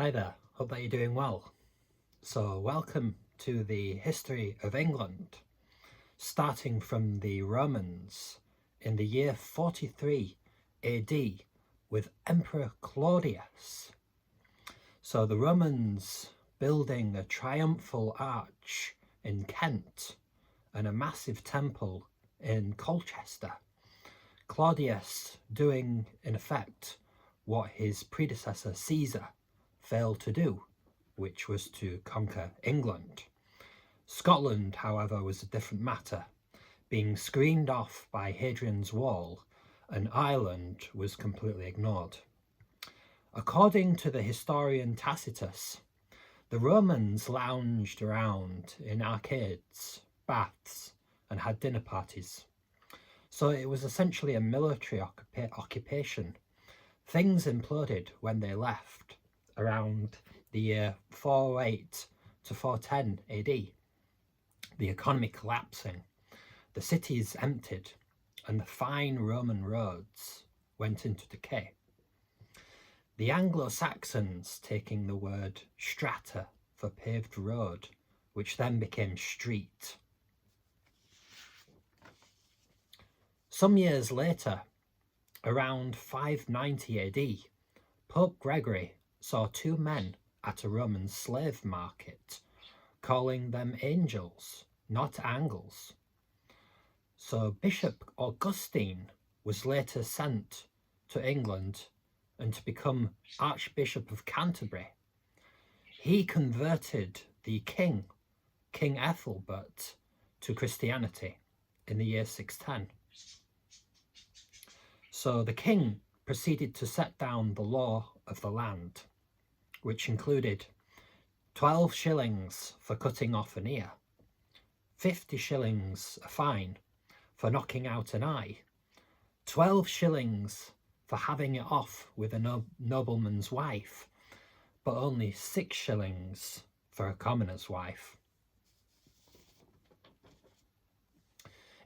Hi there, hope that you're doing well. So welcome to the history of England, starting from the Romans in the year 43 AD with Emperor Claudius. So the Romans building a triumphal arch in Kent and a massive temple in Colchester. Claudius doing in effect what his predecessor Caesar failed to do, which was to conquer England. Scotland, however, was a different matter, being screened off by Hadrian's Wall, and Ireland was completely ignored. According to the historian Tacitus, the Romans lounged around in arcades, baths, and had dinner parties. So it was essentially a military occupation. Things imploded when they left around the year 408 to 410 AD. The economy collapsing, the cities emptied, and the fine Roman roads went into decay. The Anglo-Saxons taking the word strata for paved road, which then became street. Some years later, around 590 AD, Pope Gregory saw two men at a Roman slave market, calling them angels, not angles. So Bishop Augustine was later sent to England and to become Archbishop of Canterbury. He converted the King Ethelbert, to Christianity in the year 610. So the king proceeded to set down the law of the land, which included 12 shillings for cutting off an ear, 50 shillings a fine for knocking out an eye, 12 shillings for having it off with a nobleman's wife, but only 6 shillings for a commoner's wife.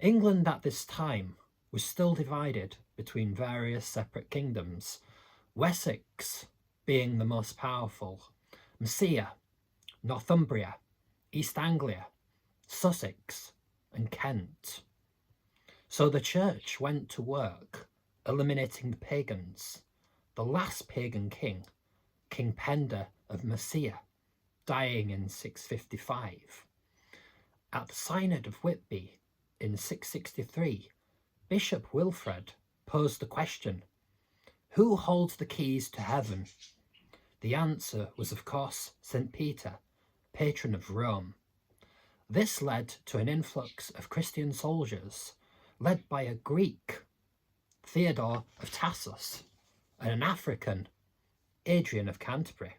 England at this time was still divided between various separate kingdoms, Wessex being the most powerful, Mercia, Northumbria, East Anglia, Sussex, and Kent. So the church went to work eliminating the pagans. The last pagan king, King Penda of Mercia, dying in 655. At the Synod of Whitby in 663, Bishop Wilfred posed the question, who holds the keys to heaven? The answer was, of course, St. Peter, patron of Rome. This led to an influx of Christian soldiers, led by a Greek, Theodore of Tassos, and an African, Adrian of Canterbury.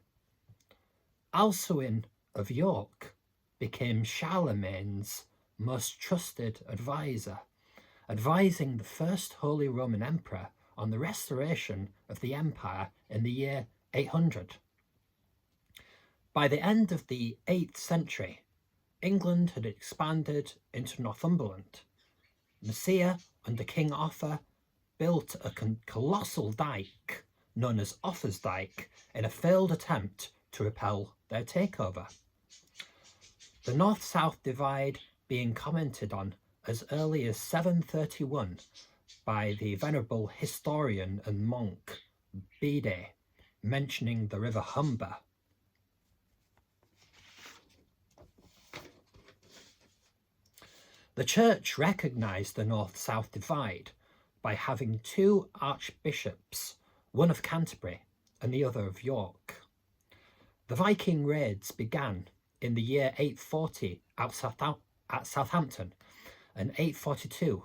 Alcuin of York became Charlemagne's most trusted advisor, advising the first Holy Roman Emperor on the restoration of the empire in the year 800. By the end of the 8th century, England had expanded into Northumberland. Mercia, under King Offa, built a colossal dike known as Offa's Dyke in a failed attempt to repel their takeover. The north-south divide being commented on as early as 731 by the venerable historian and monk Bede, mentioning the river Humber. The church recognised the north-south divide by having two archbishops, one of Canterbury and the other of York. The Viking raids began in the year 840 at Southampton and 842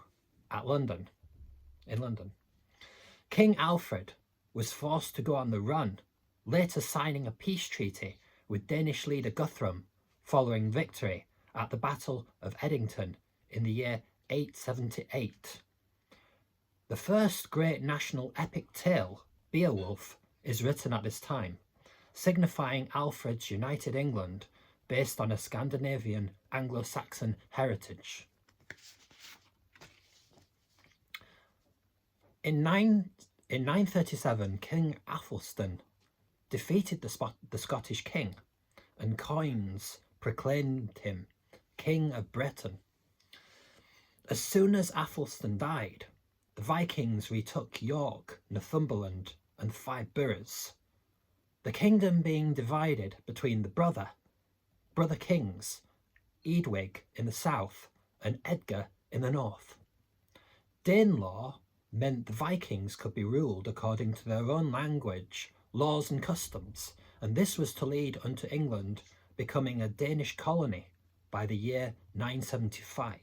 in London. King Alfred was forced to go on the run, later signing a peace treaty with Danish leader Guthrum following victory at the Battle of Edington in the year 878. The first great national epic tale, Beowulf, is written at this time, signifying Alfred's united England based on a Scandinavian Anglo-Saxon heritage. In 937, King Athelstan defeated the Scottish king, and coins proclaimed him King of Britain. As soon as Athelstan died, the Vikings retook York, Northumberland, and 5 boroughs, the kingdom being divided between the brother kings, Eadwig in the south and Edgar in the north. Danelaw meant the Vikings could be ruled according to their own language, laws and customs, and this was to lead unto England becoming a Danish colony by the year 975.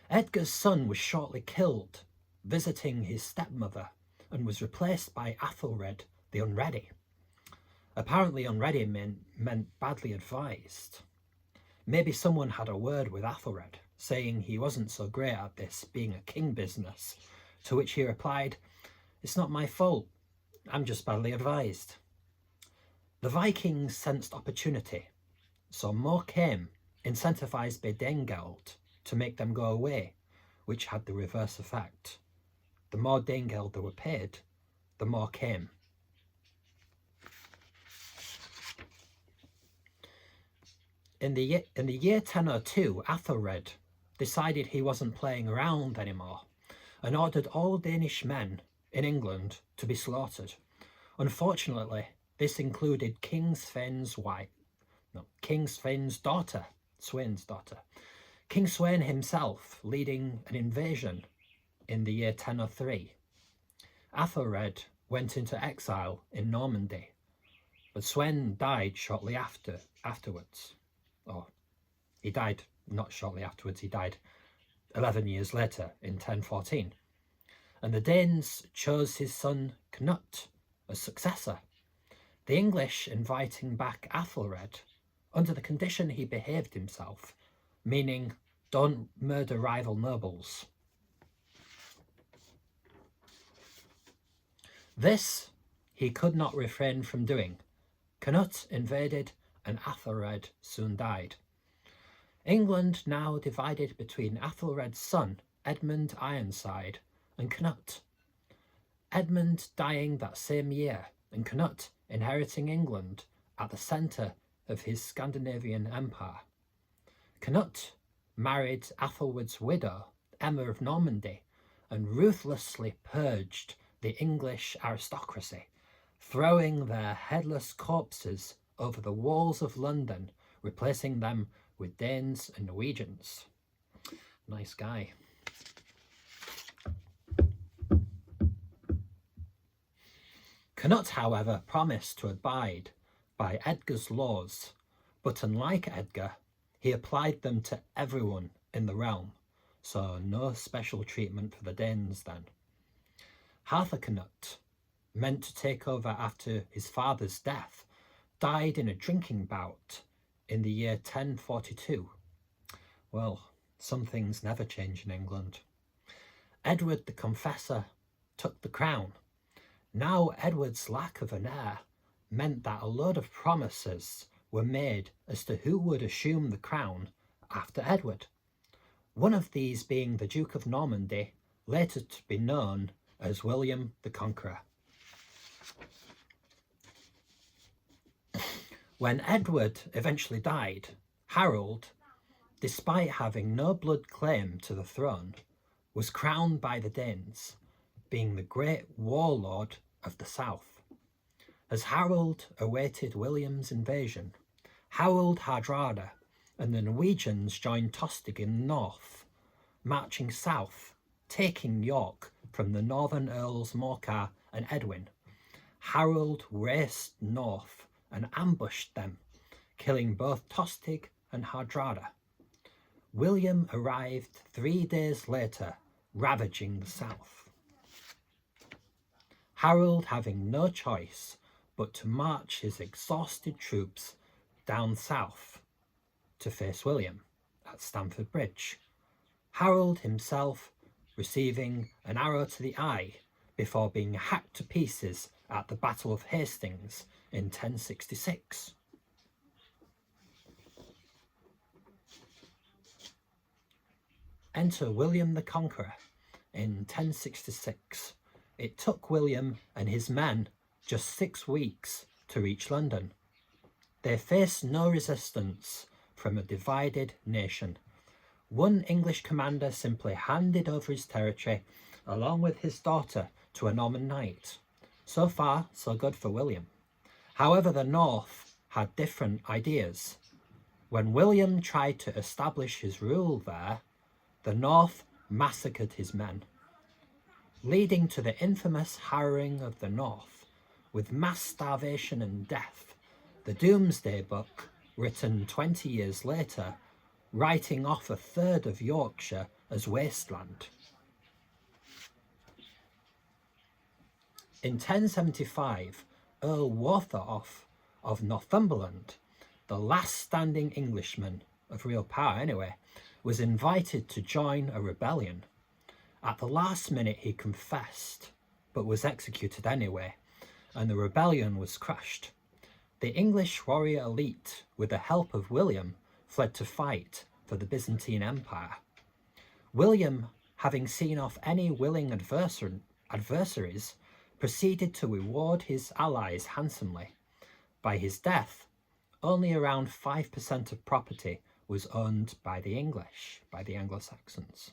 Edgar's son was shortly killed, visiting his stepmother, and was replaced by Athelred the Unready. Apparently unready meant badly advised. Maybe someone had a word with Athelred, saying he wasn't so great at this being a king business, to which he replied, "It's not my fault, I'm just badly advised." The Vikings sensed opportunity, so more came, incentivised by Danegeld, to make them go away, which had the reverse effect. The more Danegeld they were paid, the more came. In the year 1002, Athelred decided he wasn't playing around anymore and ordered all Danish men in England to be slaughtered. Unfortunately, this included King Sweyn's daughter, Sweyn's daughter. King Sweyn himself leading an invasion in the year 1003. Athelred went into exile in Normandy, but Sweyn died shortly afterwards. Or he died not shortly afterwards, he died 11 years later in 1014. And the Danes chose his son Knut as successor, the English inviting back Athelred under the condition he behaved himself, meaning don't murder rival nobles. This he could not refrain from doing. Knut invaded and Athelred soon died. England now divided between Athelred's son, Edmund Ironside, and Knut. Edmund dying that same year, and Knut inheriting England at the centre of his Scandinavian empire. Knut married Athelred's widow, Emma of Normandy, and ruthlessly purged the English aristocracy, throwing their headless corpses over the walls of London, replacing them with Danes and Norwegians. Nice guy. Knut, however, promised to abide by Edgar's laws, but unlike Edgar, he applied them to everyone in the realm, so no special treatment for the Danes then. Harthacnut, meant to take over after his father's death, died in a drinking bout in the year 1042. Well, some things never change in England. Edward the Confessor took the crown. Now Edward's lack of an heir meant that a load of promises were made as to who would assume the crown after Edward. One of these being the Duke of Normandy, later to be known as William the Conqueror. When Edward eventually died, Harold, despite having no blood claim to the throne, was crowned by the Danes, being the great warlord of the south. As Harold awaited William's invasion, Harold Hardrada and the Norwegians joined Tostig in the north, marching south, taking York from the northern Earls Morcar and Edwin. Harold raced north and ambushed them, killing both Tostig and Hardrada. William arrived 3 days later, ravaging the south. Harold having no choice but to march his exhausted troops down south to face William at Stamford Bridge. Harold himself receiving an arrow to the eye before being hacked to pieces at the Battle of Hastings in 1066. Enter William the Conqueror, in 1066. It took William and his men just 6 weeks to reach London. They faced no resistance from a divided nation. One English commander simply handed over his territory along with his daughter to a Norman knight. So far, so good for William. However, the North had different ideas. When William tried to establish his rule there, the North massacred his men, leading to the infamous harrowing of the North, with mass starvation and death. The Domesday Book, written 20 years later, writing off a third of Yorkshire as wasteland. In 1075, Earl Waltheof of Northumberland, the last standing Englishman, of real power anyway, was invited to join a rebellion. At the last minute he confessed, but was executed anyway, and the rebellion was crushed. The English warrior elite, with the help of William, fled to fight for the Byzantine Empire. William, having seen off any willing adversaries, proceeded to reward his allies handsomely. By his death, only around 5% of property was owned by the English, by the Anglo-Saxons.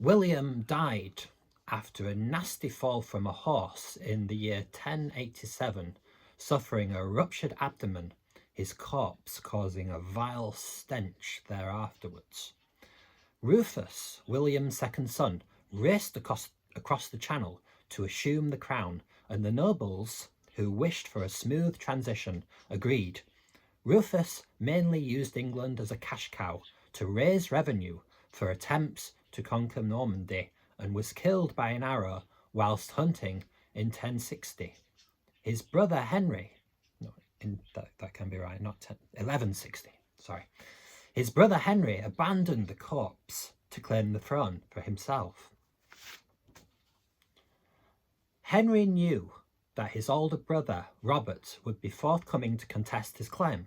William died after a nasty fall from a horse in the year 1087, suffering a ruptured abdomen, his corpse causing a vile stench thereafterwards. Rufus, William's second son, raced across the Channel to assume the crown, and the nobles, who wished for a smooth transition, agreed. Rufus mainly used England as a cash cow to raise revenue for attempts to conquer Normandy, and was killed by an arrow whilst hunting in 1060. His brother Henry, that can be right, not 1160, sorry. His brother Henry abandoned the corpse to claim the throne for himself. Henry knew that his older brother Robert would be forthcoming to contest his claim,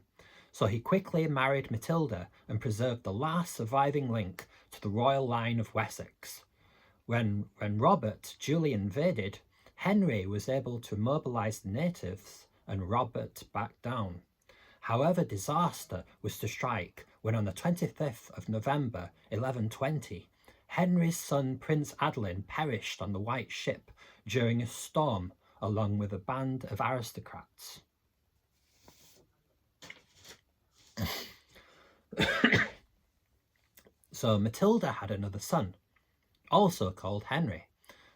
so he quickly married Matilda and preserved the last surviving link to the royal line of Wessex. When Robert duly invaded, Henry was able to mobilise the natives and Robert backed down. However, disaster was to strike when on the 25th of November 1120, Henry's son Prince Adelin perished on the White Ship during a storm along with a band of aristocrats. So Matilda had another son, also called Henry,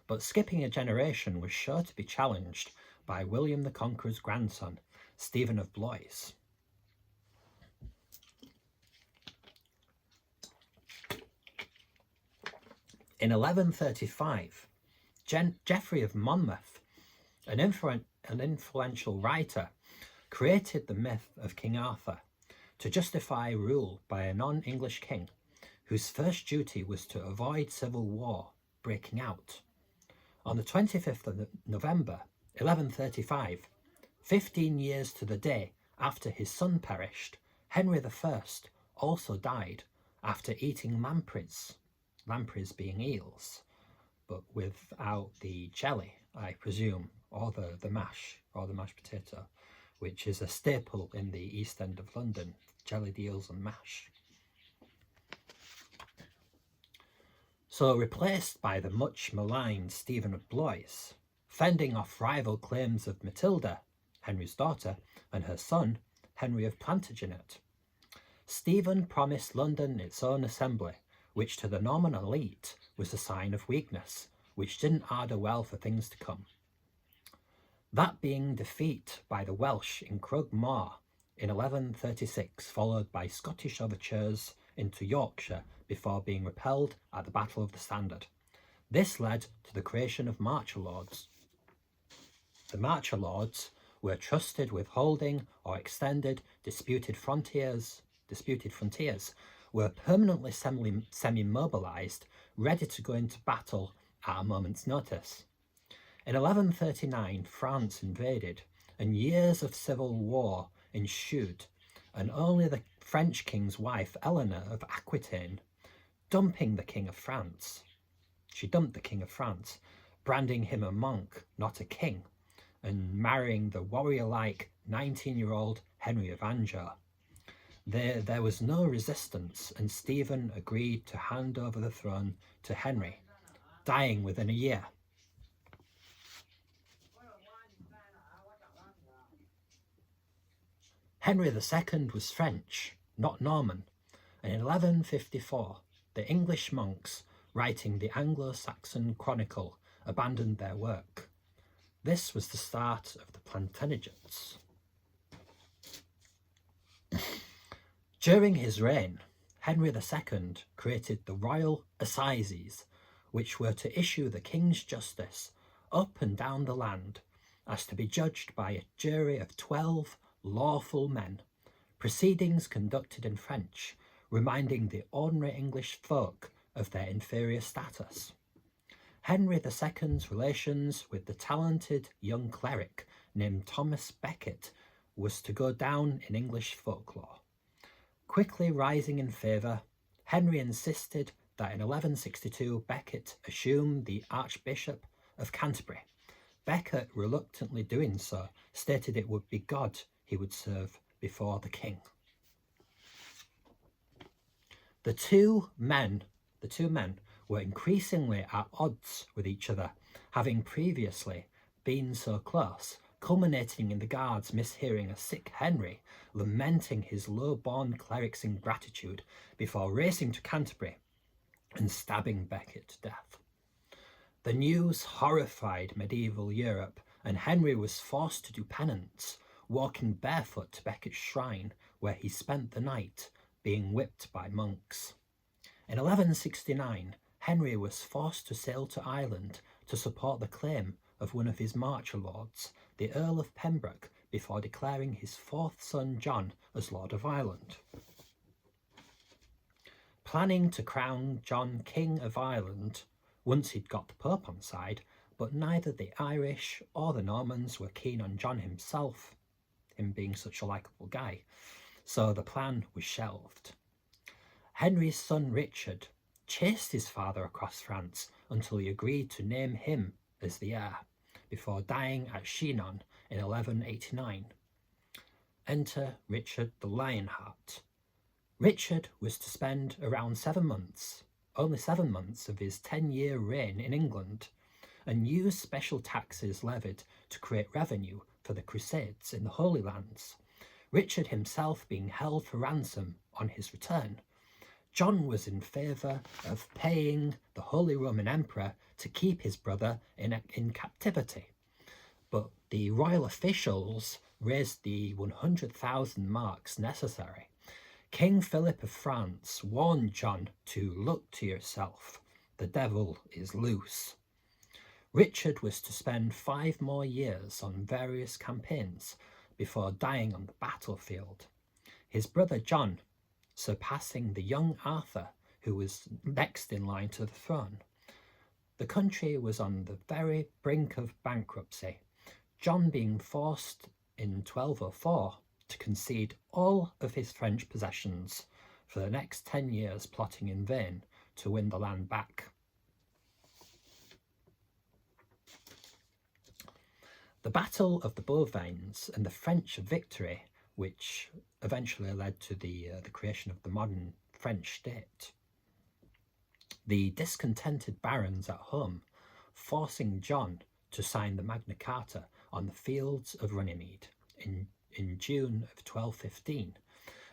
but skipping a generation was sure to be challenged by William the Conqueror's grandson, Stephen of Blois. In 1135, Geoffrey of Monmouth, an influential writer, created the myth of King Arthur to justify rule by a non-English king whose first duty was to avoid civil war breaking out. On the 25th of November 1135, 15 years to the day after his son perished, Henry I also died after eating lampreys being eels, but without the jelly, I presume, or the mash, or the mashed potato, which is a staple in the East End of London, jellied eels and mash. So replaced by the much maligned Stephen of Blois, fending off rival claims of Matilda, Henry's daughter, and her son, Henry of Plantagenet. Stephen promised London its own assembly, which to the Norman elite was a sign of weakness, which didn't ardour well for things to come. That being defeat by the Welsh in Crug Moor in 1136, followed by Scottish overtures into Yorkshire before being repelled at the Battle of the Standard. This led to the creation of Marcher Lords. The Marcher Lords were trusted with holding or extended disputed frontiers, were permanently semi-mobilised, ready to go into battle at a moment's notice. In 1139, France invaded, and years of civil war ensued, and only the French king's wife Eleanor of Aquitaine, dumping the King of France. She dumped the King of France, branding him a monk, not a king, and marrying the warrior-like 19-year-old Henry of Anjou. There was no resistance, and Stephen agreed to hand over the throne to Henry, dying within a year. Henry II was French, not Norman, and in 1154 the English monks writing the Anglo-Saxon Chronicle abandoned their work. This was the start of the Plantagenets. During his reign, Henry II created the Royal Assizes, which were to issue the king's justice up and down the land as to be judged by a jury of 12 lawful men, proceedings conducted in French, reminding the ordinary English folk of their inferior status. Henry II's relations with the talented young cleric named Thomas Becket was to go down in English folklore. Quickly rising in favour, Henry insisted that in 1162 Becket assume the Archbishop of Canterbury. Becket, reluctantly doing so, stated it would be God he would serve before the king. The two men were increasingly at odds with each other, having previously been so close, culminating in the guards mishearing a sick Henry lamenting his low-born cleric's ingratitude before racing to Canterbury and stabbing Becket to death. The news horrified medieval Europe, and Henry was forced to do penance, walking barefoot to Becket's shrine, where he spent the night being whipped by monks. In 1169, Henry was forced to sail to Ireland to support the claim of one of his marcher lords, the Earl of Pembroke, before declaring his fourth son John as Lord of Ireland. Planning to crown John King of Ireland once he'd got the Pope on side, but neither the Irish or the Normans were keen on John himself, him being such a likeable guy, so the plan was shelved. Henry's son Richard chased his father across France until he agreed to name him as the heir, before dying at Chinon in 1189. Enter Richard the Lionheart. Richard was to spend around 7 months, only 7 months of his 10-year reign in England, and use special taxes levied to create revenue for the Crusades in the Holy Lands, Richard himself being held for ransom on his return. John was in favour of paying the Holy Roman Emperor to keep his brother in captivity, but the royal officials raised the 100,000 marks necessary. King Philip of France warned John to look to yourself, the devil is loose. Richard was to spend 5 more years on various campaigns before dying on the battlefield. His brother John surpassing the young Arthur, who was next in line to the throne. The country was on the very brink of bankruptcy, John being forced in 1204 to concede all of his French possessions for the next 10 years, plotting in vain to win the land back. The Battle of the Bovines and the French victory, which eventually led to the creation of the modern French state. The discontented barons at home forcing John to sign the Magna Carta on the fields of Runnymede in June of 1215,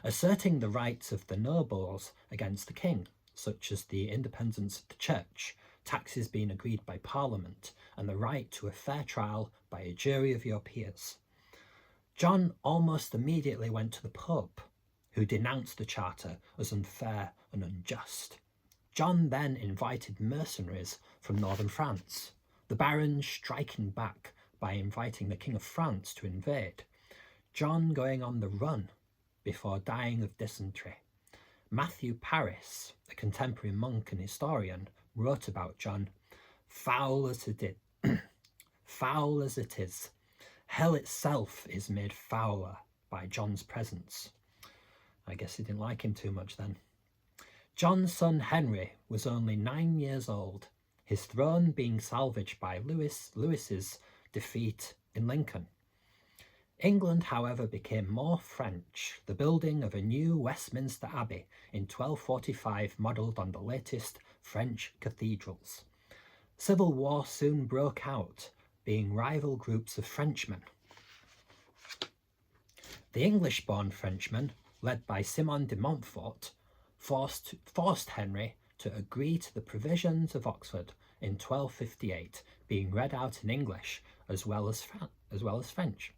asserting the rights of the nobles against the king, such as the independence of the church, taxes being agreed by Parliament, and the right to a fair trial by a jury of your peers. John almost immediately went to the Pope, who denounced the charter as unfair and unjust. John then invited mercenaries from northern France, the barons striking back by inviting the King of France to invade, John going on the run before dying of dysentery. Matthew Paris, a contemporary monk and historian, wrote about John, foul as it is, hell itself is made fouler by John's presence. I guess he didn't like him too much then. John's son Henry was only 9 years old, his throne being salvaged by Louis's defeat in Lincoln. England, however, became more French, the building of a new Westminster Abbey in 1245 modelled on the latest French cathedrals. Civil war soon broke out, being rival groups of Frenchmen. The English-born Frenchmen, led by Simon de Montfort, forced Henry to agree to the provisions of Oxford in 1258, being read out in English as well as French.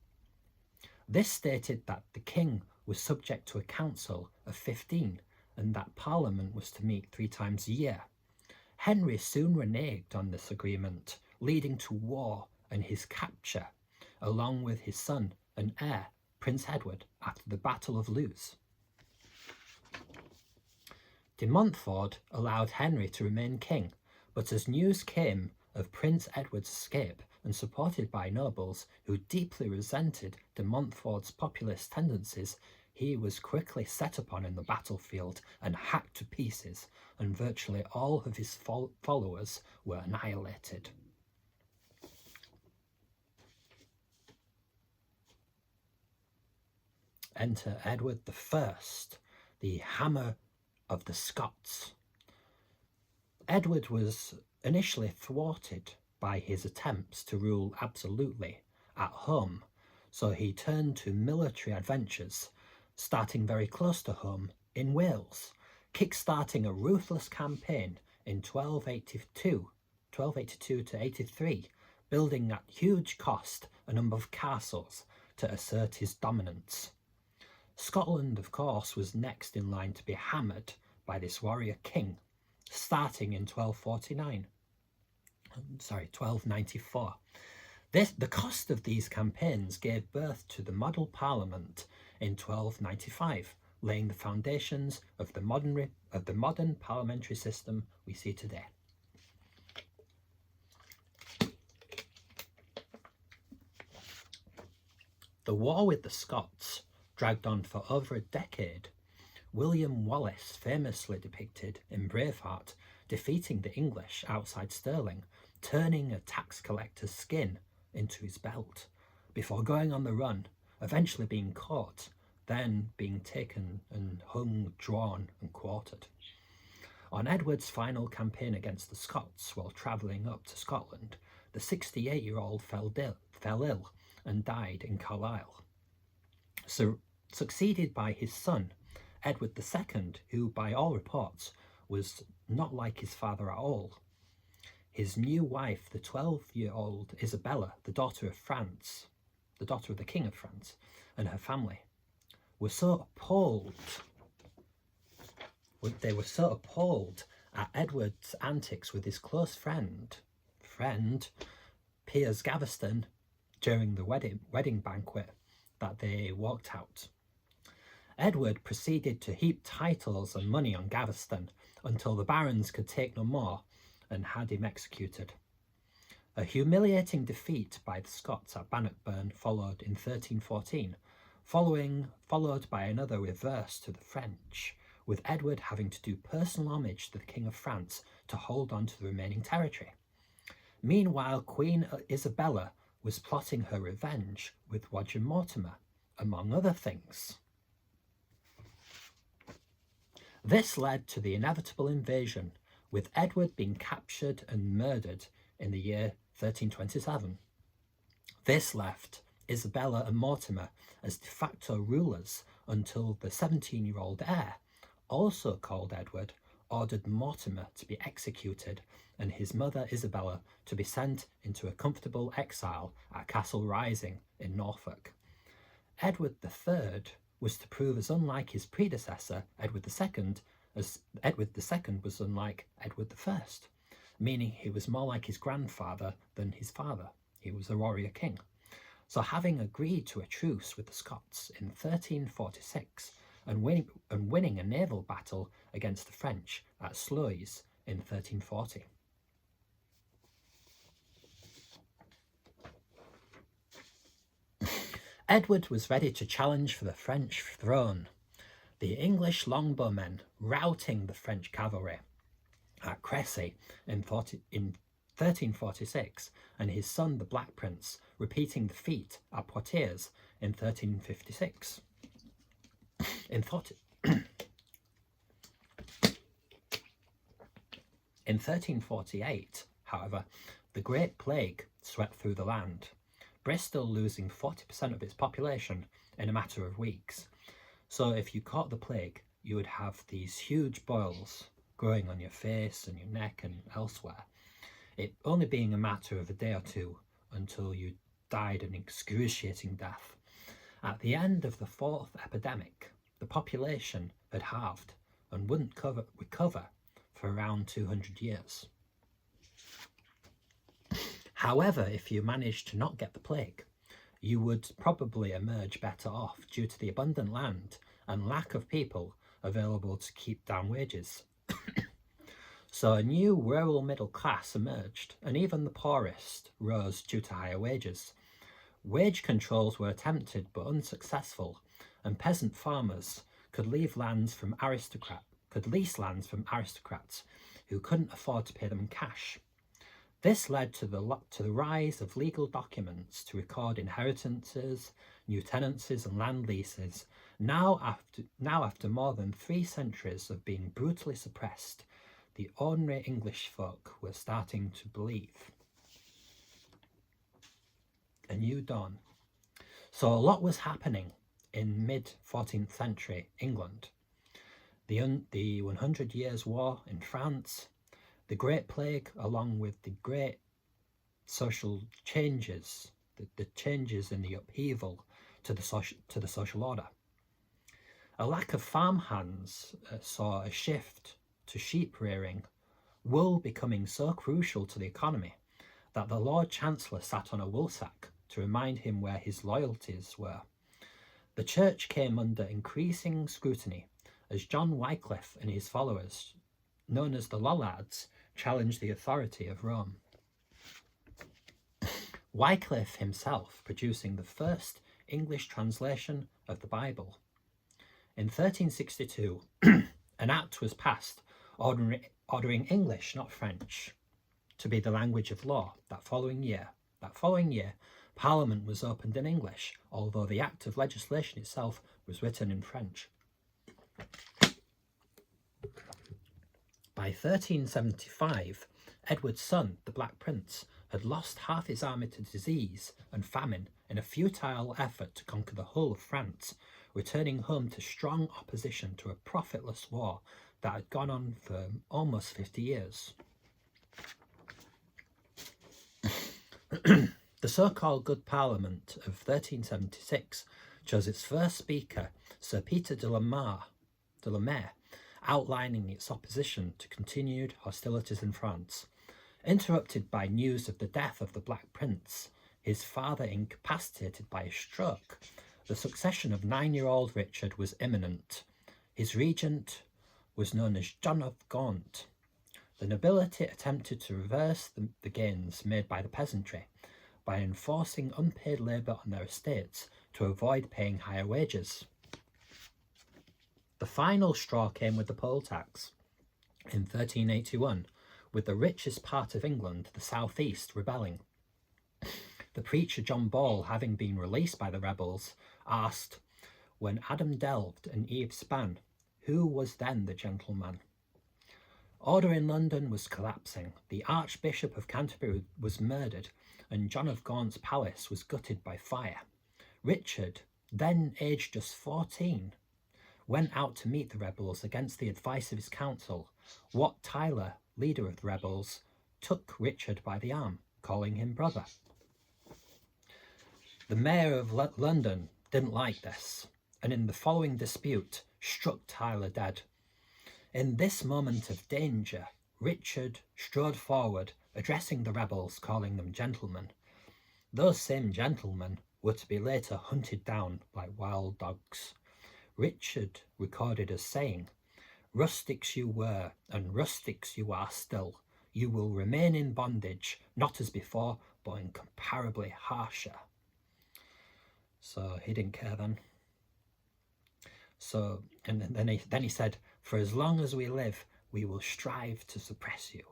This stated that the king was subject to a council of 15 and that Parliament was to meet 3 times a year. Henry soon reneged on this agreement, leading to war and his capture, along with his son and heir, Prince Edward, after the Battle of Lewes. De Montfort allowed Henry to remain king, but as news came of Prince Edward's escape, and supported by nobles who deeply resented de Montfort's populist tendencies, he was quickly set upon in the battlefield and hacked to pieces, and virtually all of his followers were annihilated. Enter Edward I, the Hammer of the Scots. Edward was initially thwarted by his attempts to rule absolutely at home, so he turned to military adventures, starting very close to home in Wales, kick-starting a ruthless campaign in 1282 to 83, building at huge cost a number of castles to assert his dominance. Scotland, of course, was next in line to be hammered by this warrior king, starting in 1294. The cost of these campaigns gave birth to the Model Parliament in 1295, laying the foundations of the modern parliamentary system we see today. The war with the Scots dragged on for over a decade. William Wallace famously depicted in Braveheart defeating the English outside Stirling, turning a tax collector's skin into his belt, before going on the run, eventually being caught, then being taken and hung, drawn and quartered. On Edward's final campaign against the Scots while travelling up to Scotland, the 68-year-old fell ill and died in Carlisle, succeeded by his son, Edward II, who by all reports was not like his father at all. His new wife, the 12-year-old Isabella, the daughter of the King of France, and her family, were so appalled at Edward's antics with his close friend Piers Gaveston during the wedding banquet that they walked out. Edward proceeded to heap titles and money on Gaveston until the barons could take no more and had him executed. A humiliating defeat by the Scots at Bannockburn followed in 1314, followed by another reverse to the French, with Edward having to do personal homage to the King of France to hold on to the remaining territory. Meanwhile, Queen Isabella was plotting her revenge with Roger Mortimer, among other things. This led to the inevitable invasion, with Edward being captured and murdered in the year 1327. This left Isabella and Mortimer as de facto rulers until the 17-year-old heir, also called Edward, ordered Mortimer to be executed and his mother Isabella to be sent into a comfortable exile at Castle Rising in Norfolk. Edward III was to prove as unlike his predecessor, Edward II, as Edward II was unlike Edward I, meaning he was more like his grandfather than his father. He was a warrior king. So having agreed to a truce with the Scots in 1346 and winning a naval battle against the French at Sluys in 1340. Edward was ready to challenge for the French throne. The English longbowmen routing the French cavalry at Crécy in 1346, and his son the Black Prince repeating the feat at Poitiers in 1356. In 1348, however, the Great Plague swept through the land, Bristol losing 40% of its population in a matter of weeks. So if you caught the plague, you would have these huge boils growing on your face and your neck and elsewhere, it only being a matter of a day or two until you died an excruciating death. At the end of the fourth epidemic, the population had halved and wouldn't recover for around 200 years. However, if you managed to not get the plague, you would probably emerge better off due to the abundant land and lack of people available to keep down wages. So a new rural middle class emerged, and even the poorest rose due to higher wages. Wage controls were attempted but unsuccessful, and peasant farmers could lease lands from aristocrats who couldn't afford to pay them cash. This led to the rise of legal documents to record inheritances, new tenancies and land leases, now after more than 3 centuries of being brutally suppressed. The ordinary English folk were starting to believe. A new dawn. So a lot was happening in mid-14th century England. The 100 Years' War in France, the Great Plague, along with the great social changes, the changes in the upheaval to the social order. A lack of farmhands saw a shift to sheep rearing, wool becoming so crucial to the economy that the Lord Chancellor sat on a woolsack to remind him where his loyalties were. The church came under increasing scrutiny as John Wycliffe and his followers, known as the Lollards, challenged the authority of Rome. Wycliffe himself producing the first English translation of the Bible. In 1362, an act was passed ordering English, not French, to be the language of law. That following year, Parliament was opened in English, although the act of legislation itself was written in French. By 1375, Edward's son, the Black Prince, had lost half his army to disease and famine in a futile effort to conquer the whole of France, returning home to strong opposition to a profitless war that had gone on for almost 50 years. The so-called Good Parliament of 1376 chose its first speaker, Sir Peter de la Mare, outlining its opposition to continued hostilities in France. Interrupted by news of the death of the Black Prince, his father incapacitated by a stroke, the succession of 9-year-old Richard was imminent. His regent was known as John of Gaunt. The nobility attempted to reverse the gains made by the peasantry by enforcing unpaid labour on their estates to avoid paying higher wages. The final straw came with the poll tax in 1381, with the richest part of England, the southeast, rebelling. The preacher John Ball, having been released by the rebels, asked, when Adam delved and Eve span, who was then the gentleman? Order in London was collapsing, the Archbishop of Canterbury was murdered, and John of Gaunt's palace was gutted by fire. Richard, then aged just 14, went out to meet the rebels against the advice of his council. Wat Tyler, leader of the rebels, took Richard by the arm, calling him brother. The mayor of London didn't like this, and in the following dispute struck Tyler dead. In this moment of danger, Richard strode forward, addressing the rebels, calling them gentlemen. Those same gentlemen were to be later hunted down like wild dogs. Richard recorded as saying, rustics you were, and rustics you are still. You will remain in bondage, not as before, but incomparably harsher. So he didn't care then. So, and then he said, "For as long as we live, we will strive to suppress you."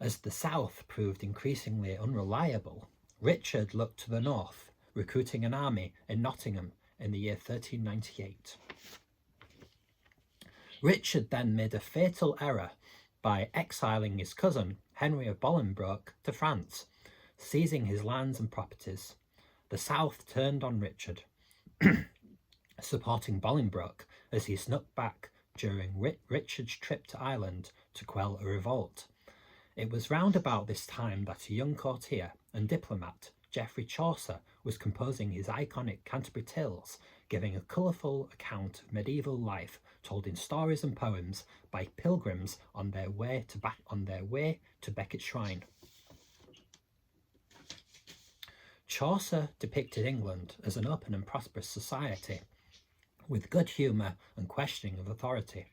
As the south proved increasingly unreliable, Richard looked to the north, recruiting an army in Nottingham in the year 1398. Richard then made a fatal error by exiling his cousin, Henry of Bolingbroke, to France, seizing his lands and properties. The south turned on Richard, supporting Bolingbroke as he snuck back during Richard's trip to Ireland to quell a revolt. It was round about this time that a young courtier and diplomat, Geoffrey Chaucer, was composing his iconic Canterbury Tales, giving a colourful account of medieval life told in stories and poems by pilgrims on their way to Becket's shrine. Chaucer depicted England as an open and prosperous society, with good humour and questioning of authority.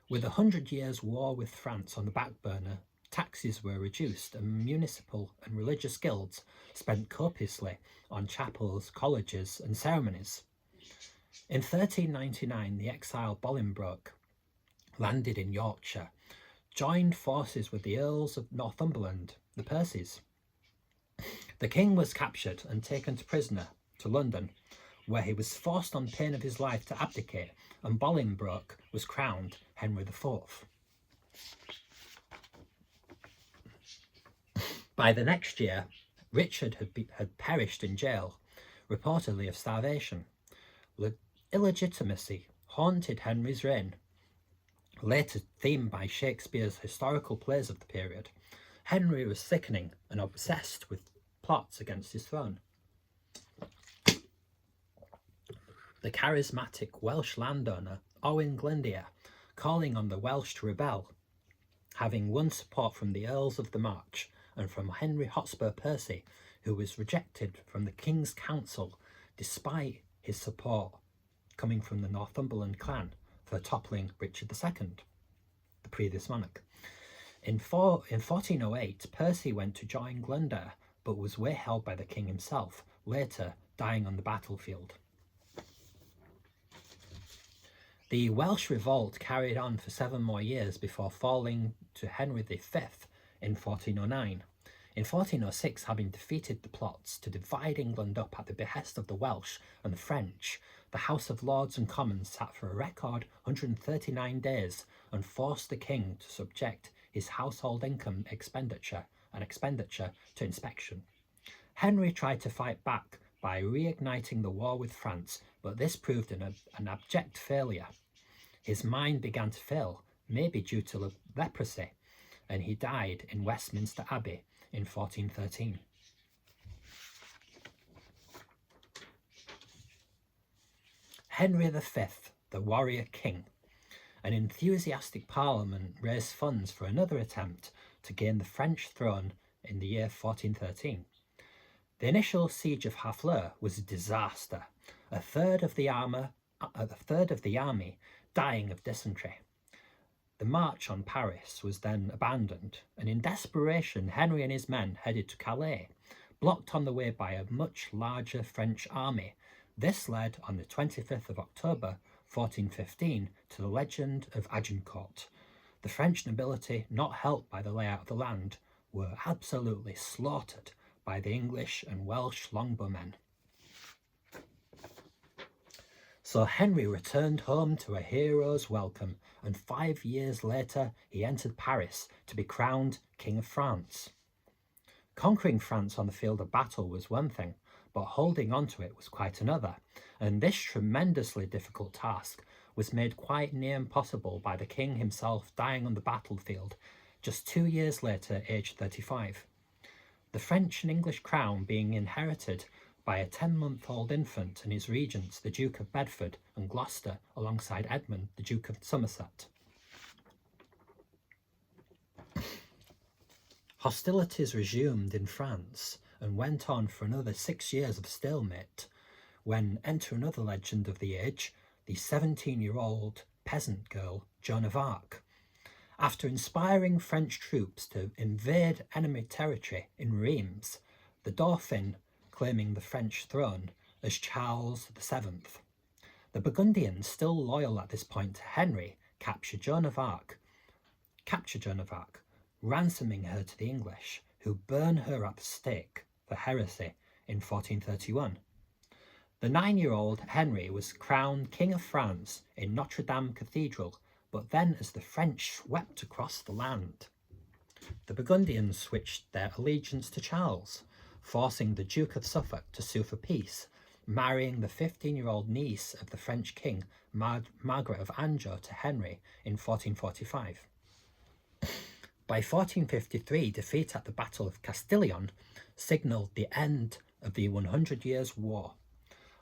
With 100 Years' War with France on the back burner, taxes were reduced and municipal and religious guilds spent copiously on chapels, colleges and ceremonies. In 1399, the exiled Bolingbroke landed in Yorkshire, joined forces with the Earls of Northumberland, the Percys. The king was captured and taken prisoner to London, where he was forced on pain of his life to abdicate, and Bolingbroke was crowned Henry IV. By the next year, Richard had perished in jail, reportedly of starvation. Illegitimacy haunted Henry's reign, later themed by Shakespeare's historical plays of the period. Henry was sickening and obsessed with plots against his throne. The charismatic Welsh landowner Owen Glendower, calling on the Welsh to rebel, having won support from the Earls of the March and from Henry Hotspur Percy, who was rejected from the King's Council despite his support coming from the Northumberland clan for toppling Richard II, the previous monarch. In 1408, Percy went to join Glendower, but was wayheld by the king himself, later dying on the battlefield. The Welsh revolt carried on for 7 more years before falling to Henry V in 1409. In 1406, having defeated the plots to divide England up at the behest of the Welsh and the French, the House of Lords and Commons sat for a record 139 days and forced the king to subject his household income expenditure to inspection. Henry tried to fight back by reigniting the war with France, but this proved an abject failure. His mind began to fail, maybe due to leprosy, and he died in Westminster Abbey in 1413. Henry V, the warrior king. An enthusiastic parliament raised funds for another attempt to gain the French throne in the year 1413. The initial siege of Harfleur was a disaster, a third of the army dying of dysentery. The march on Paris was then abandoned, and in desperation Henry and his men headed to Calais, blocked on the way by a much larger French army. This led on the 25th of October 1415 to the legend of Agincourt. The French nobility, not helped by the layout of the land, were absolutely slaughtered by the English and Welsh longbowmen. So Henry returned home to a hero's welcome, and 5 years later he entered Paris to be crowned King of France. Conquering France on the field of battle was one thing, but holding on to it was quite another, and this tremendously difficult task was made quite near impossible by the king himself dying on the battlefield just 2 years later, aged 35. The French and English crown being inherited by a 10-month-old infant and his regents, the Duke of Bedford and Gloucester, alongside Edmund, the Duke of Somerset. Hostilities resumed in France and went on for another 6 years of stalemate, when enter another legend of the age, the 17-year-old peasant girl Joan of Arc. After inspiring French troops to invade enemy territory in Reims, the Dauphin claiming the French throne as Charles VII. The Burgundians, still loyal at this point to Henry, captured Joan of Arc, ransoming her to the English, who burned her at the stake for heresy in 1431. The 9-year-old Henry was crowned King of France in Notre Dame Cathedral, but then as the French swept across the land, the Burgundians switched their allegiance to Charles, forcing the Duke of Suffolk to sue for peace, marrying the 15-year-old niece of the French king, Margaret of Anjou, to Henry in 1445. By 1453, defeat at the Battle of Castillon signalled the end of the 100 Years' War.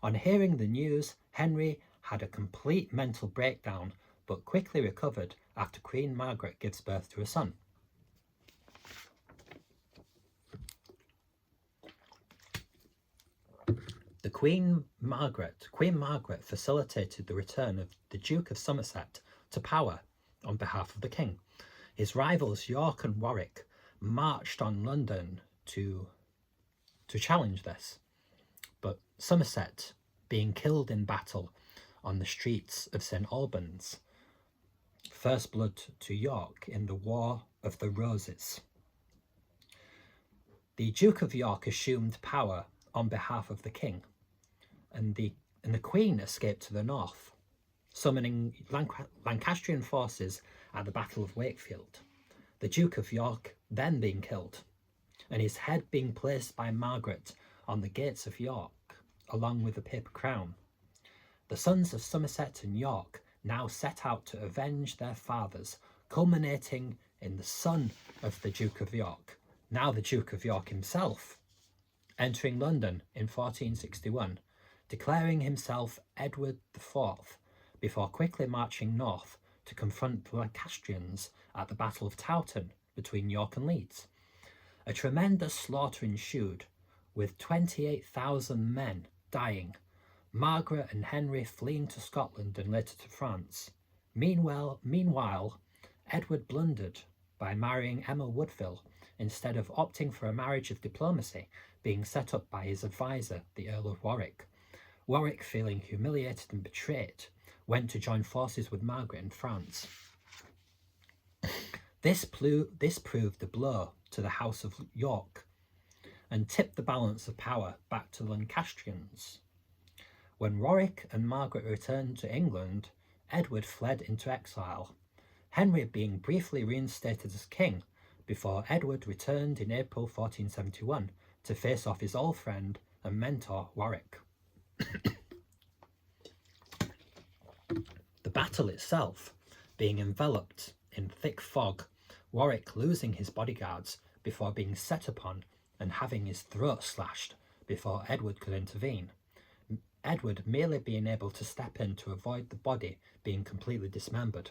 On hearing the news, Henry had a complete mental breakdown, but quickly recovered after Queen Margaret gives birth to a son. Queen Margaret facilitated the return of the Duke of Somerset to power on behalf of the king. His rivals York and Warwick marched on London to challenge this, but Somerset, being killed in battle on the streets of St Albans, first blood to York in the War of the Roses. The Duke of York assumed power on behalf of the king, and the Queen escaped to the north, summoning Lancastrian forces at the Battle of Wakefield. The Duke of York then being killed, and his head being placed by Margaret on the gates of York, along with the paper crown. The sons of Somerset and York now set out to avenge their fathers, culminating in the son of the Duke of York, now the Duke of York himself, entering London in 1461, declaring himself Edward IV, before quickly marching north to confront the Lancastrians at the Battle of Towton between York and Leeds. A tremendous slaughter ensued, with 28,000 men dying, Margaret and Henry fleeing to Scotland and later to France. Meanwhile, Edward blundered by marrying Emma Woodville instead of opting for a marriage of diplomacy being set up by his advisor, the Earl of Warwick. Warwick, feeling humiliated and betrayed, went to join forces with Margaret in France. This proved a blow to the House of York and tipped the balance of power back to the Lancastrians. When Warwick and Margaret returned to England, Edward fled into exile, Henry being briefly reinstated as king before Edward returned in April 1471 to face off his old friend and mentor Warwick. The battle itself being enveloped in thick fog, Warwick losing his bodyguards before being set upon and having his throat slashed before Edward could intervene. Edward merely being able to step in to avoid the body being completely dismembered.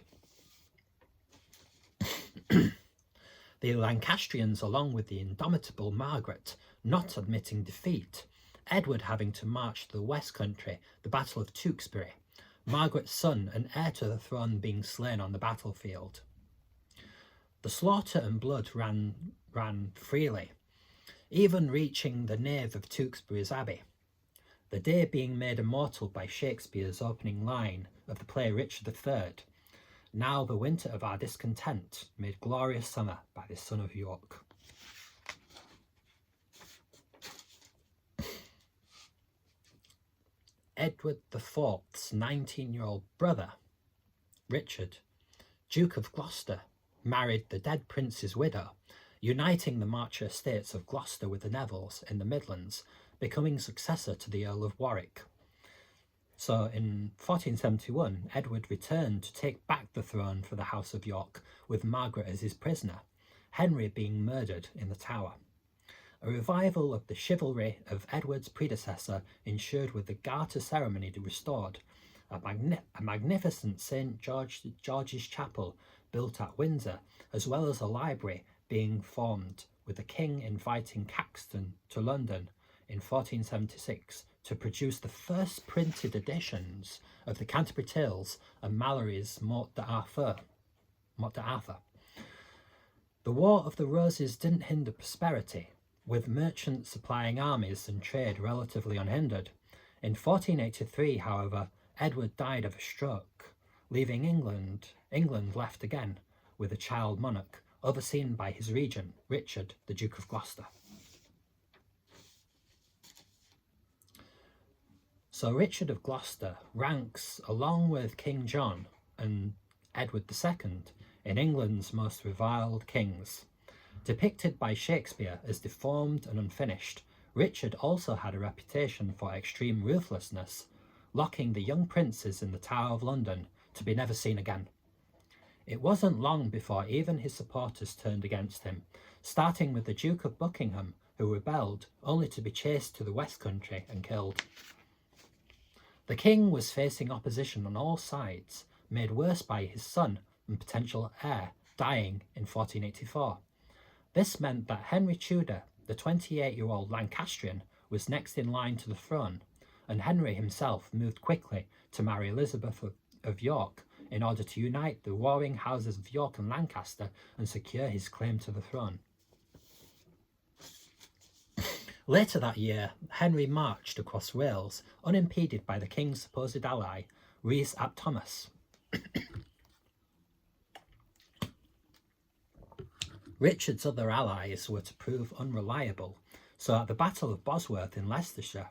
The Lancastrians, along with the indomitable Margaret, not admitting defeat, Edward having to march to the West Country, the Battle of Tewkesbury, Margaret's son and heir to the throne being slain on the battlefield. The slaughter and blood ran freely, even reaching the nave of Tewkesbury's Abbey, the day being made immortal by Shakespeare's opening line of the play Richard III, "Now the winter of our discontent made glorious summer by the son of York." Edward IV's 19-year-old brother, Richard, Duke of Gloucester, married the dead prince's widow, uniting the Marcher estates of Gloucester with the Nevilles in the Midlands, becoming successor to the Earl of Warwick. So in 1471, Edward returned to take back the throne for the House of York, with Margaret as his prisoner, Henry being murdered in the Tower. A revival of the chivalry of Edward's predecessor ensured, with the Garter ceremony restored, a magnificent St. George's Chapel built at Windsor, as well as a library being formed, with the King inviting Caxton to London in 1476 to produce the first printed editions of the Canterbury Tales and Malory's Morte d'Arthur. The War of the Roses didn't hinder prosperity, with merchants supplying armies and trade relatively unhindered. In 1483, however, Edward died of a stroke, leaving England left again with a child monarch overseen by his regent, Richard, the Duke of Gloucester. So Richard of Gloucester ranks, along with King John and Edward II, in England's most reviled kings. Depicted by Shakespeare as deformed and unfinished, Richard also had a reputation for extreme ruthlessness, locking the young princes in the Tower of London to be never seen again. It wasn't long before even his supporters turned against him, starting with the Duke of Buckingham, who rebelled, only to be chased to the West Country and killed. The king was facing opposition on all sides, made worse by his son and potential heir dying in 1484. This meant that Henry Tudor, the 28-year-old Lancastrian, was next in line to the throne, and Henry himself moved quickly to marry Elizabeth of York in order to unite the warring houses of York and Lancaster and secure his claim to the throne. Later that year, Henry marched across Wales, unimpeded by the king's supposed ally, Rhys ap Thomas. Richard's other allies were to prove unreliable, so at the Battle of Bosworth in Leicestershire,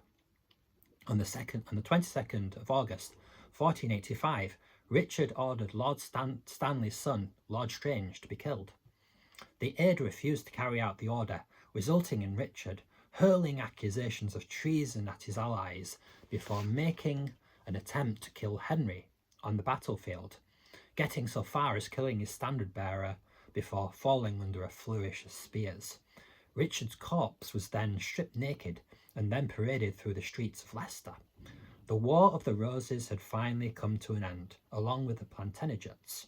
on the 22nd of August, 1485, Richard ordered Lord Stanley's son, Lord Strange, to be killed. The aide refused to carry out the order, resulting in Richard hurling accusations of treason at his allies before making an attempt to kill Henry on the battlefield, getting so far as killing his standard bearer before falling under a flourish of spears. Richard's corpse was then stripped naked and then paraded through the streets of Leicester. The War of the Roses had finally come to an end, along with the Plantagenets.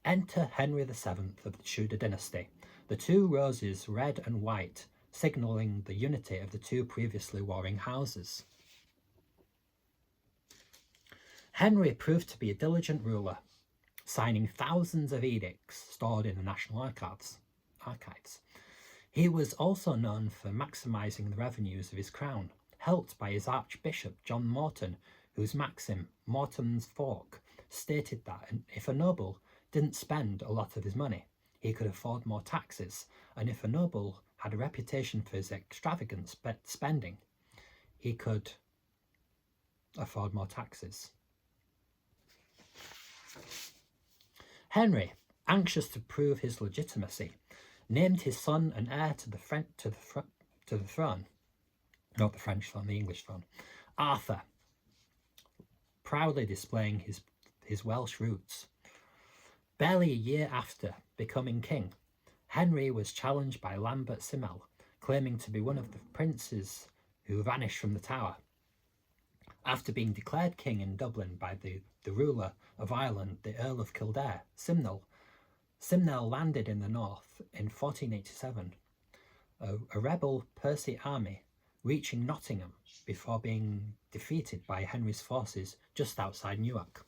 Enter Henry VII of the Tudor dynasty, the two roses, red and white, signalling the unity of the two previously warring houses. Henry proved to be a diligent ruler, signing thousands of edicts stored in the National Archives. He was also known for maximising the revenues of his crown, helped by his Archbishop John Morton, whose maxim, Morton's Fork, stated that if a noble didn't spend a lot of his money, he could afford more taxes, and if a noble had a reputation for his extravagant spending, he could afford more taxes. Henry, anxious to prove his legitimacy, named his son and heir to the throne, not the French throne, the English throne, Arthur, proudly displaying his Welsh roots. Barely a year after becoming king, Henry was challenged by Lambert Simnel, claiming to be one of the princes who vanished from the Tower. After being declared king in Dublin by the ruler of Ireland, the Earl of Kildare, Simnel landed in the north in 1487. A rebel Percy army reaching Nottingham before being defeated by Henry's forces just outside Newark.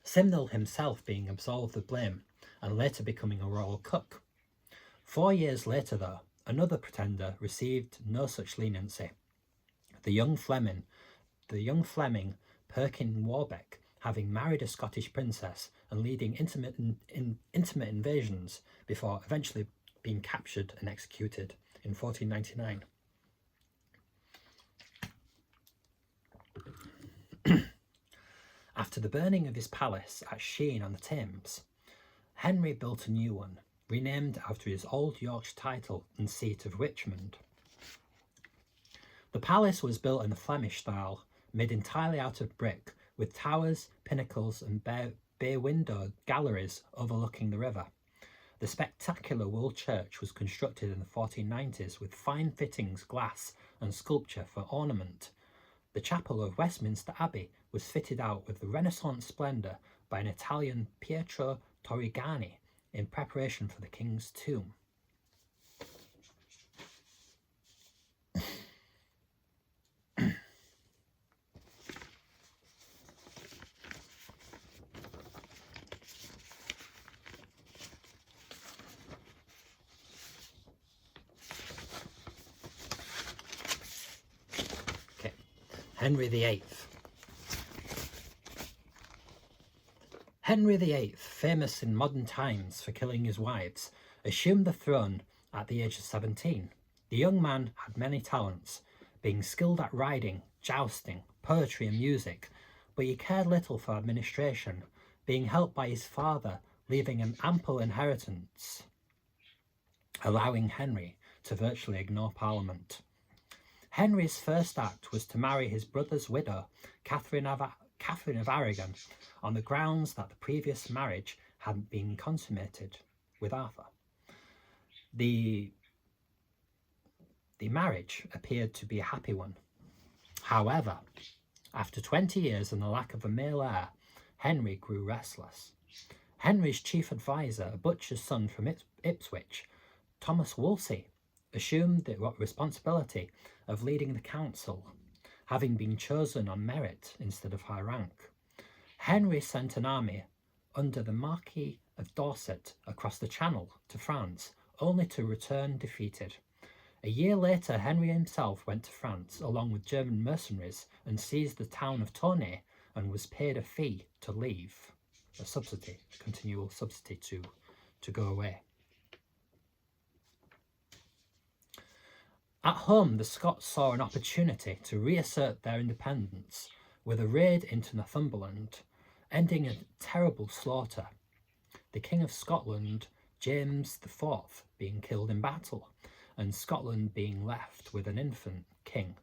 Simnel himself being absolved of blame and later becoming a royal cook. 4 years later, though, another pretender received no such leniency. The young Fleming, Perkin Warbeck, having married a Scottish princess and leading intimate invasions before eventually being captured and executed in 1499. After the burning of his palace at Sheen on the Thames, Henry built a new one, renamed after his old Yorkshire title and seat of Richmond. The palace was built in the Flemish style, made entirely out of brick, with towers, pinnacles and bay window galleries overlooking the river. The spectacular Wool Church was constructed in the 1490s with fine fittings, glass and sculpture for ornament. The chapel of Westminster Abbey was fitted out with the Renaissance splendour by an Italian Pietro Torrigiani in preparation for the king's tomb. Henry VIII. Henry VIII, famous in modern times for killing his wives, assumed the throne at the age of 17. The young man had many talents, being skilled at riding, jousting, poetry and music, but he cared little for administration, being helped by his father, leaving an ample inheritance, allowing Henry to virtually ignore Parliament. Henry's first act was to marry his brother's widow, Catherine of Aragon, on the grounds that the previous marriage hadn't been consummated with Arthur. The marriage appeared to be a happy one. However, after 20 years and the lack of a male heir, Henry grew restless. Henry's chief advisor, a butcher's son from Ipswich, Thomas Wolsey, assumed the responsibility of leading the council, having been chosen on merit instead of high rank. Henry sent an army under the Marquis of Dorset across the Channel to France, only to return defeated. A year later, Henry himself went to France along with German mercenaries and seized the town of Tournai and was paid a fee to leave, a continual subsidy to go away. At home, the Scots saw an opportunity to reassert their independence with a raid into Northumberland, ending a terrible slaughter. The King of Scotland, James IV, being killed in battle, and Scotland being left with an infant king,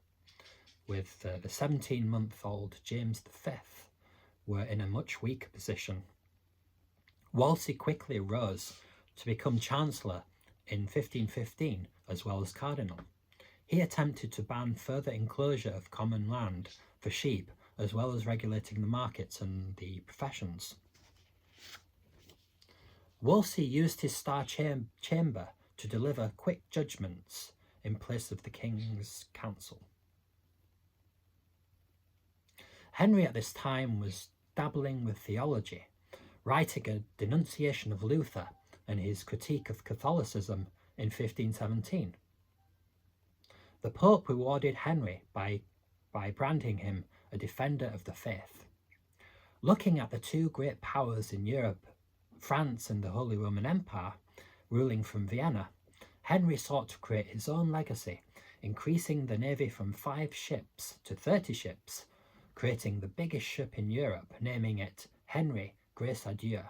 with the 17-month-old James V were in a much weaker position. Wolsey quickly rose to become Chancellor in 1515 as well as Cardinal. He attempted to ban further enclosure of common land for sheep, as well as regulating the markets and the professions. Wolsey used his Star Chamber to deliver quick judgments in place of the King's Council. Henry at this time was dabbling with theology, writing a denunciation of Luther and his critique of Catholicism in 1517. The Pope rewarded Henry by branding him a defender of the faith. Looking at the two great powers in Europe, France and the Holy Roman Empire, ruling from Vienna, Henry sought to create his own legacy, increasing the navy from 5 ships to 30 ships, creating the biggest ship in Europe, naming it Henry Grace à Dieu.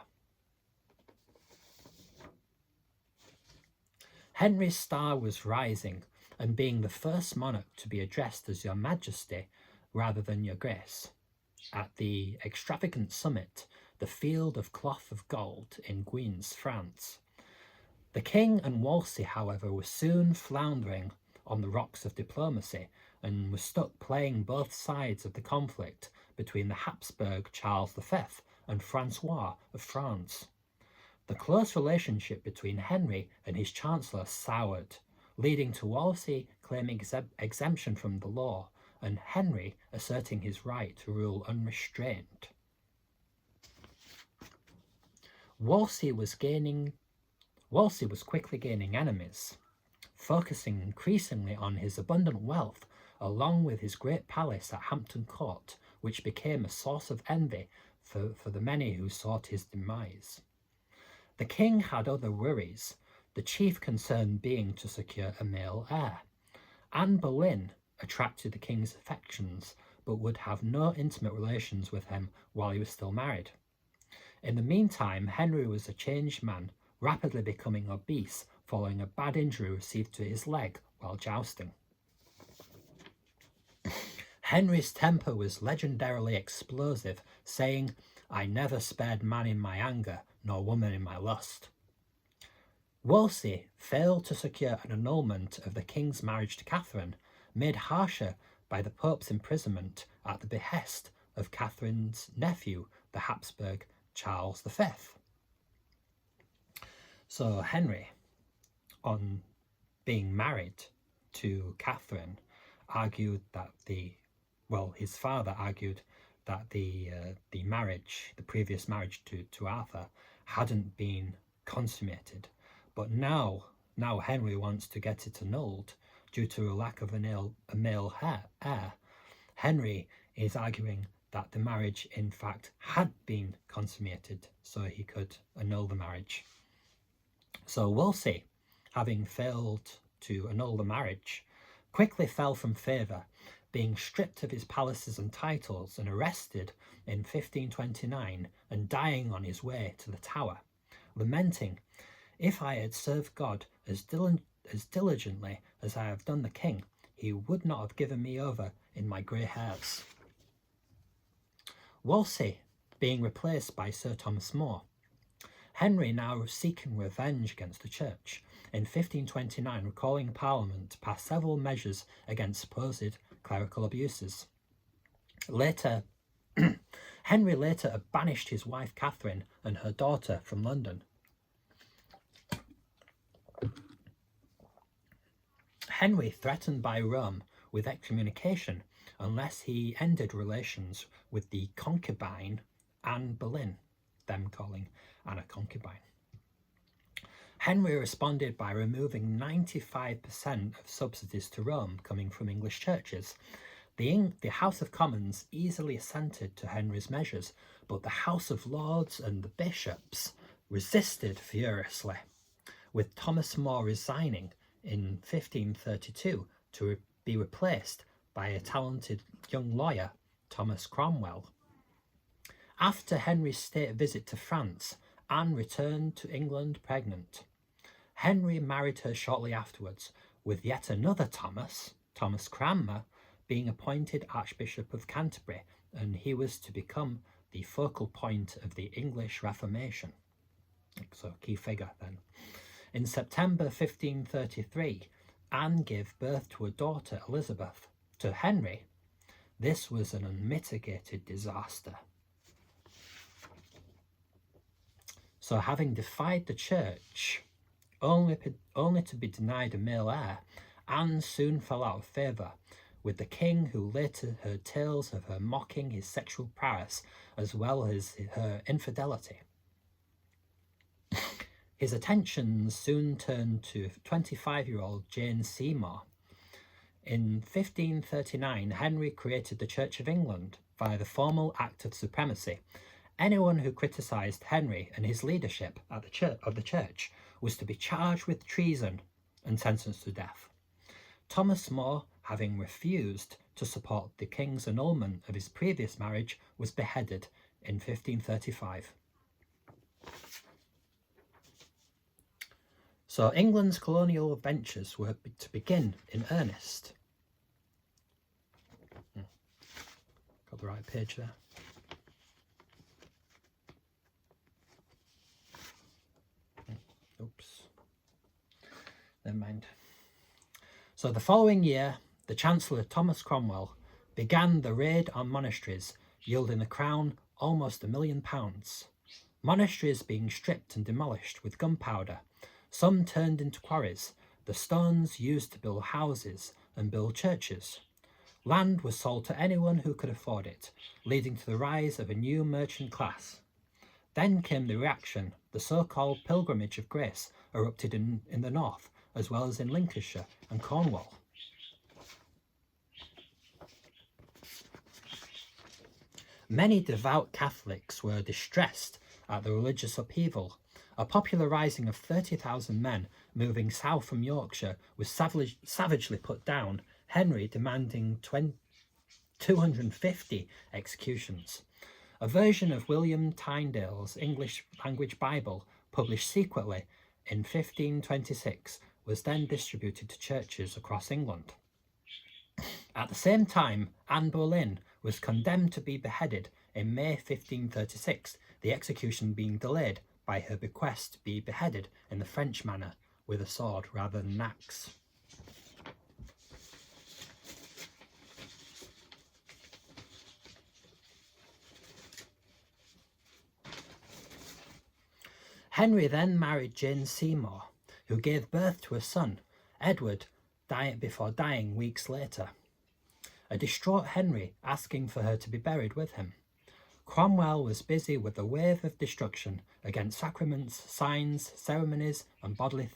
Henry's star was rising, and being the first monarch to be addressed as Your Majesty rather than Your Grace. At the extravagant summit, the Field of Cloth of Gold in Guines, France. The king and Wolsey, however, were soon floundering on the rocks of diplomacy and were stuck playing both sides of the conflict between the Habsburg Charles V and Francois of France. The close relationship between Henry and his chancellor soured, leading to Wolsey claiming exemption from the law and Henry asserting his right to rule unrestrained. Wolsey was quickly gaining enemies, focusing increasingly on his abundant wealth along with his great palace at Hampton Court, which became a source of envy for the many who sought his demise. The king had other worries, the chief concern being to secure a male heir. Anne Boleyn attracted the king's affections, but would have no intimate relations with him while he was still married. In the meantime, Henry was a changed man, rapidly becoming obese following a bad injury received to his leg while jousting. Henry's temper was legendarily explosive, saying, "I never spared man in my anger, nor woman in my lust." Wolsey failed to secure an annulment of the king's marriage to Catherine, made harsher by the Pope's imprisonment at the behest of Catherine's nephew, the Habsburg Charles V. So Henry, on being married to Catherine, argued that his father argued that the previous marriage to Arthur hadn't been consummated. But now Henry wants to get it annulled due to a lack of a male heir. Henry is arguing that the marriage in fact had been consummated, so he could annul the marriage. So Wolsey, having failed to annul the marriage, quickly fell from favour, being stripped of his palaces and titles and arrested in 1529 and dying on his way to the Tower, lamenting, "If I had served God as diligently as I have done the king, he would not have given me over in my grey hairs." Wolsey being replaced by Sir Thomas More, Henry now seeking revenge against the church, in 1529 recalling Parliament to pass several measures against supposed clerical abuses. Later, Henry later banished his wife Catherine and her daughter from London. Henry threatened by Rome with excommunication unless he ended relations with the concubine Anne Boleyn, them calling Anne a concubine. Henry responded by removing 95% of subsidies to Rome coming from English churches. The House of Commons easily assented to Henry's measures, but the House of Lords and the bishops resisted furiously, with Thomas More resigning in 1532 to be replaced by a talented young lawyer, Thomas Cromwell. After Henry's state visit to France, Anne returned to England pregnant. Henry married her shortly afterwards, with yet another Thomas Cranmer, being appointed Archbishop of Canterbury, and he was to become the focal point of the English Reformation. So, key figure then. In September 1533, Anne gave birth to a daughter, Elizabeth. To Henry, this was an unmitigated disaster. So, having defied the church, only to be denied a male heir, Anne soon fell out of favour with the king, who later heard tales of her mocking his sexual prowess as well as her infidelity. His attentions soon turned to 25-year-old Jane Seymour. In 1539, Henry created the Church of England via the formal Act of Supremacy. Anyone who criticised Henry and his leadership at the church was to be charged with treason and sentenced to death. Thomas More, having refused to support the king's annulment of his previous marriage, was beheaded in 1535. So England's colonial ventures were to begin in earnest. Got the right page there. Oops. Never mind. So the following year, the Chancellor Thomas Cromwell began the raid on monasteries, yielding the crown almost £1 million. Monasteries being stripped and demolished with gunpowder, some turned into quarries, the stones used to build houses and build churches. Land was sold to anyone who could afford it, leading to the rise of a new merchant class. Then came the reaction. The so-called Pilgrimage of Grace erupted in the north, as well as in Lincolnshire and Cornwall. Many devout Catholics were distressed at the religious upheaval. A popular rising of 30,000 men moving south from Yorkshire was savagely put down, Henry demanding 250 executions. A version of William Tyndale's English language Bible, published secretly in 1526, was then distributed to churches across England. At the same time, Anne Boleyn was condemned to be beheaded in May 1536, the execution being delayed by her bequest to be beheaded in the French manner, with a sword rather than an axe. Henry then married Jane Seymour, who gave birth to a son, Edward, before dying weeks later. A distraught Henry asking for her to be buried with him. Cromwell was busy with a wave of destruction against sacraments, signs, ceremonies, and bodily